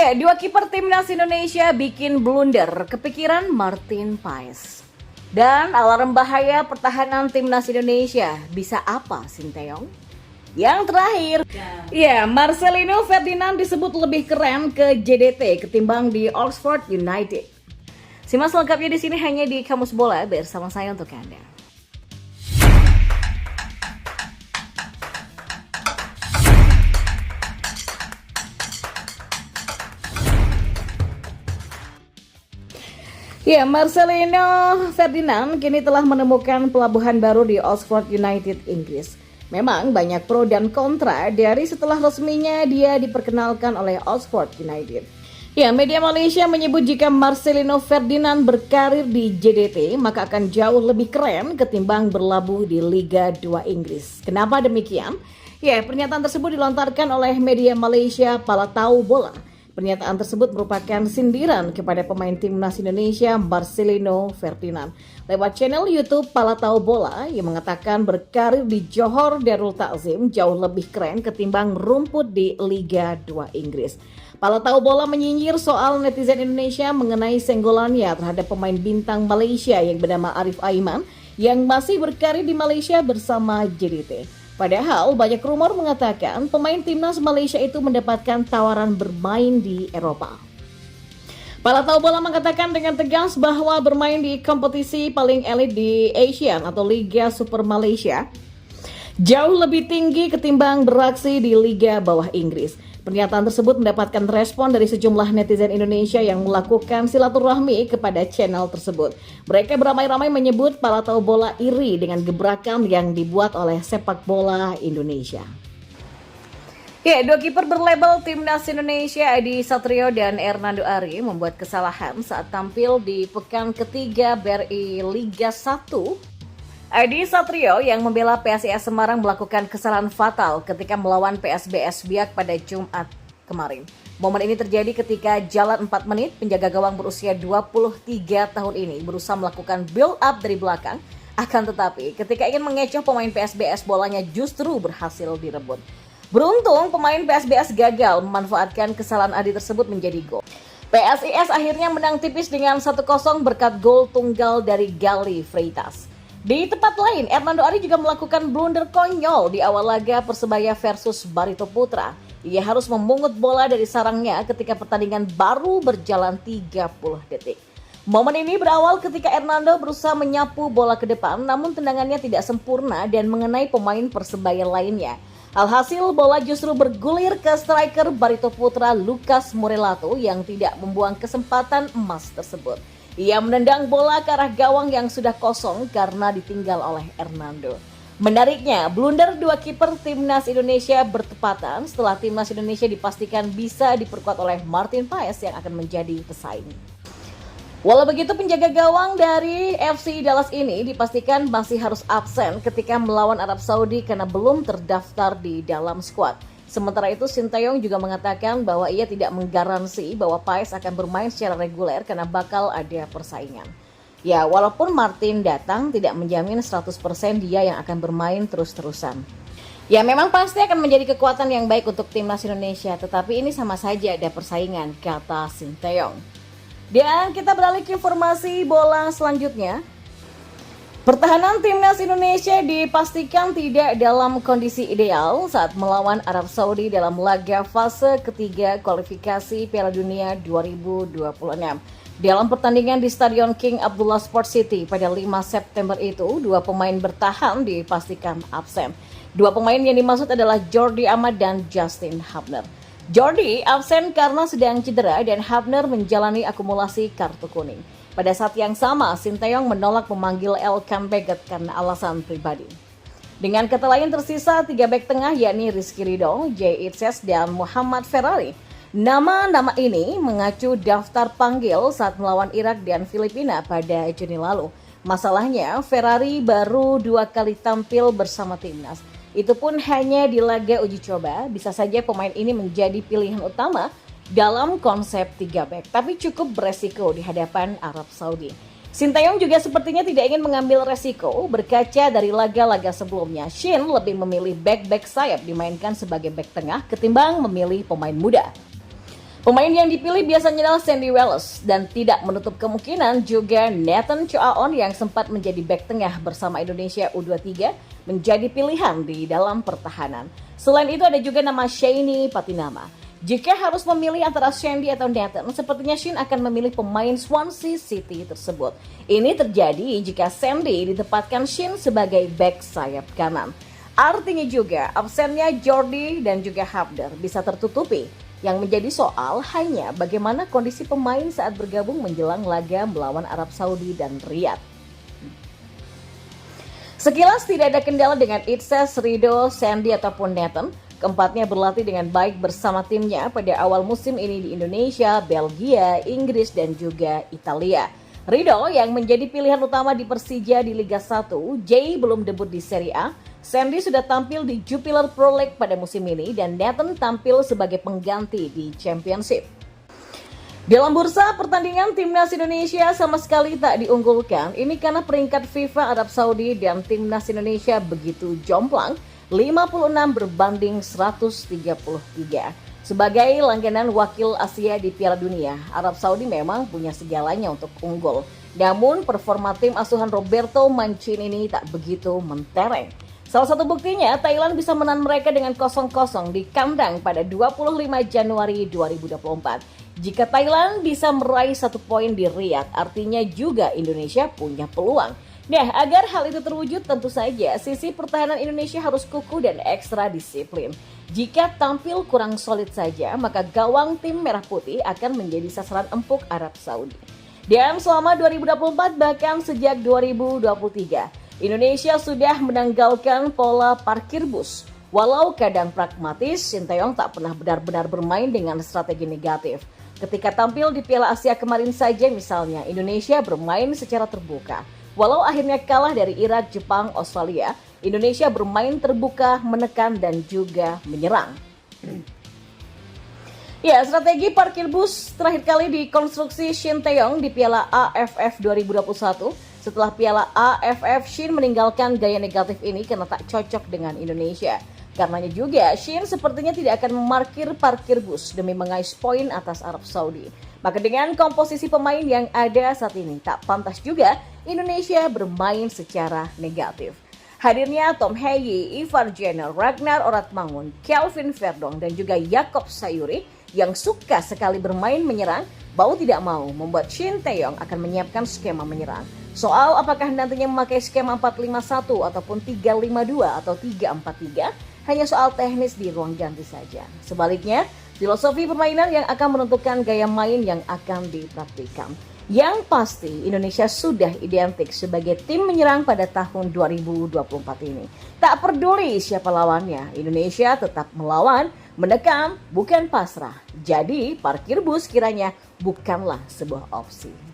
Ya, dua kiper timnas Indonesia bikin blunder, kepikiran Martin Paes. Dan alarm bahaya pertahanan timnas Indonesia, bisa apa Sinteyong? Yang terakhir, ya Marcelino Ferdinand disebut lebih keren ke JDT ketimbang di Oxford United. Simak selengkapnya di sini hanya di Kamus Bola bersama saya untuk Anda. Ya, Marcelino Ferdinand kini telah menemukan pelabuhan baru di Oxford United, Inggris. Memang banyak pro dan kontra dari setelah resminya dia diperkenalkan oleh Oxford United. Ya, media Malaysia menyebut jika Marcelino Ferdinand berkarir di JDT maka akan jauh lebih keren ketimbang berlabuh di Liga 2 Inggris. Kenapa demikian? Ya, pernyataan tersebut dilontarkan oleh media Malaysia Palatau Bola. Pernyataan tersebut merupakan sindiran kepada pemain timnas Indonesia Marcelino Ferdinand. Lewat channel YouTube Palatau Bola yang mengatakan berkarir di Johor Darul Takzim jauh lebih keren ketimbang rumput di Liga 2 Inggris. Palatau Bola menyindir soal netizen Indonesia mengenai senggolannya terhadap pemain bintang Malaysia yang bernama Arif Aiman yang masih berkarir di Malaysia bersama JDT. Padahal banyak rumor mengatakan pemain timnas Malaysia itu mendapatkan tawaran bermain di Eropa. Palatau Bola mengatakan dengan tegas bahwa bermain di kompetisi paling elit di Asian atau Liga Super Malaysia jauh lebih tinggi ketimbang beraksi di Liga bawah Inggris. Pernyataan tersebut mendapatkan respon dari sejumlah netizen Indonesia yang melakukan silaturahmi kepada channel tersebut. Mereka beramai-ramai menyebut Palatau Bola iri dengan gebrakan yang dibuat oleh sepak bola Indonesia. Ya, dua kiper berlabel timnas Indonesia Adi Satrio dan Hernando Ari membuat kesalahan saat tampil di pekan ketiga BRI Liga 1. Adi Satrio yang membela PSIS Semarang melakukan kesalahan fatal ketika melawan PSBS Biak pada Jumat kemarin. Momen ini terjadi ketika jalan 4 menit penjaga gawang berusia 23 tahun ini berusaha melakukan build up dari belakang. Akan tetapi ketika ingin mengecoh pemain PSBS bolanya justru berhasil direbut. Beruntung pemain PSBS gagal memanfaatkan kesalahan Adi tersebut menjadi gol. PSIS akhirnya menang tipis dengan 1-0 berkat gol tunggal dari Gali Freitas. Di tempat lain, Hernando Ari juga melakukan blunder konyol di awal laga Persebaya versus Barito Putra. Ia harus memungut bola dari sarangnya ketika pertandingan baru berjalan 30 detik. Momen ini berawal ketika Hernando berusaha menyapu bola ke depan, namun tendangannya tidak sempurna dan mengenai pemain Persebaya lainnya. Alhasil bola justru bergulir ke striker Barito Putra Lucas Morelato yang tidak membuang kesempatan emas tersebut. Ia menendang bola ke arah gawang yang sudah kosong karena ditinggal oleh Hernando. Menariknya, blunder dua kiper timnas Indonesia bertepatan setelah timnas Indonesia dipastikan bisa diperkuat oleh Martin Paes yang akan menjadi pesaing. Walau begitu, penjaga gawang dari FC Dallas ini dipastikan masih harus absen ketika melawan Arab Saudi karena belum terdaftar di dalam skuad. Sementara itu, Sinteyong juga mengatakan bahwa ia tidak menggaransi bahwa Paes akan bermain secara reguler karena bakal ada persaingan. Ya, walaupun Martin datang tidak menjamin 100% dia yang akan bermain terus-terusan. Ya, memang pasti akan menjadi kekuatan yang baik untuk timnas Indonesia, tetapi ini sama saja ada persaingan, kata Sinteyong. Dan kita beralih ke informasi bola selanjutnya. Pertahanan timnas Indonesia dipastikan tidak dalam kondisi ideal saat melawan Arab Saudi dalam laga fase ketiga kualifikasi Piala Dunia 2026. Dalam pertandingan di Stadion King Abdullah Sport City pada 5 September itu, dua pemain bertahan dipastikan absen. Dua pemain yang dimaksud adalah Jordi Amat dan Justin Hubner. Jordi absen karena sedang cedera dan Hubner menjalani akumulasi kartu kuning. Pada saat yang sama, Sinteyong menolak memanggil Elkan Baggett karena alasan pribadi. Dengan kata lain tersisa 3 bek tengah yakni Rizky Ridho, Jay Itzes, dan Muhammad Ferrari. Nama-nama ini mengacu daftar panggil saat melawan Irak dan Filipina pada Juni lalu. Masalahnya, Ferrari baru 2 kali tampil bersama timnas. Itu pun hanya di laga uji coba, bisa saja pemain ini menjadi pilihan utama dalam konsep 3 bek, tapi cukup beresiko di hadapan Arab Saudi. Sinteyong juga sepertinya tidak ingin mengambil resiko. Berkaca dari laga-laga sebelumnya, Shin lebih memilih bek-bek sayap dimainkan sebagai bek tengah ketimbang memilih pemain muda. Pemain yang dipilih biasanya adalah Sandy Wallace dan tidak menutup kemungkinan juga Nathan Choaon yang sempat menjadi bek tengah bersama Indonesia U23 menjadi pilihan di dalam pertahanan. Selain itu ada juga nama Shani Patinama. Jika harus memilih antara Sandy atau Nathan, sepertinya Shin akan memilih pemain Swansea City tersebut. Ini terjadi jika Sandy ditempatkan Shin sebagai bek sayap kanan. Artinya juga absennya Jordi dan juga Habder bisa tertutupi. Yang menjadi soal hanya bagaimana kondisi pemain saat bergabung menjelang laga melawan Arab Saudi dan Riyadh. Sekilas tidak ada kendala dengan Itses, Rido, Sandy ataupun Nathan. Keempatnya berlatih dengan baik bersama timnya pada awal musim ini di Indonesia, Belgia, Inggris dan juga Italia. Rido yang menjadi pilihan utama di Persija di Liga 1, Jay belum debut di Serie A. Sandy sudah tampil di Jupiler Pro League pada musim ini dan Nathan tampil sebagai pengganti di Championship. Dalam bursa pertandingan Timnas Indonesia sama sekali tak diunggulkan. Ini karena peringkat FIFA Arab Saudi dan Timnas Indonesia begitu jomplang, 56 berbanding 133. Sebagai langganan wakil Asia di Piala Dunia, Arab Saudi memang punya segalanya untuk unggul. Namun performa tim asuhan Roberto Mancini ini tak begitu mentereng. Salah satu buktinya, Thailand bisa menang mereka dengan 0-0 di kandang pada 25 Januari 2024. Jika Thailand bisa meraih 1 poin di Riyadh, artinya juga Indonesia punya peluang. Nah, agar hal itu terwujud tentu saja sisi pertahanan Indonesia harus kukuh dan ekstra disiplin. Jika tampil kurang solid saja, maka gawang tim Merah Putih akan menjadi sasaran empuk Arab Saudi. Dan selama 2024 bahkan sejak 2023, Indonesia sudah menanggalkan pola parkir bus. Walau kadang pragmatis, Sinteyong tak pernah benar-benar bermain dengan strategi negatif. Ketika tampil di Piala Asia kemarin saja misalnya, Indonesia bermain secara terbuka. Walau akhirnya kalah dari Irak, Jepang, Australia, Indonesia bermain terbuka, menekan dan juga menyerang. Ya, strategi parkir bus terakhir kali dikonstruksi Sinteyong di Piala AFF 2021. Setelah Piala AFF, Shin meninggalkan gaya negatif ini karena tak cocok dengan Indonesia. Karenanya juga, Shin sepertinya tidak akan memarkir parkir bus demi mengais poin atas Arab Saudi. Maka dengan komposisi pemain yang ada saat ini, tak pantas juga Indonesia bermain secara negatif. Hadirnya Tom Hegyi, Ivar Jenner, Ragnar Oratmangun, Kelvin Verdong, dan juga Jakob Sayuri yang suka sekali bermain menyerang, mau tidak mau membuat Sinteyong akan menyiapkan skema menyerang. Soal apakah nantinya memakai skema 4-5-1 ataupun 3-5-2 atau 3-4-3 hanya soal teknis di ruang ganti saja. Sebaliknya, filosofi permainan yang akan menentukan gaya main yang akan dipraktikkan. Yang pasti Indonesia sudah identik sebagai tim menyerang pada tahun 2024 ini. Tak peduli siapa lawannya, Indonesia tetap melawan, menekan, bukan pasrah. Jadi parkir bus kiranya bukanlah sebuah opsi.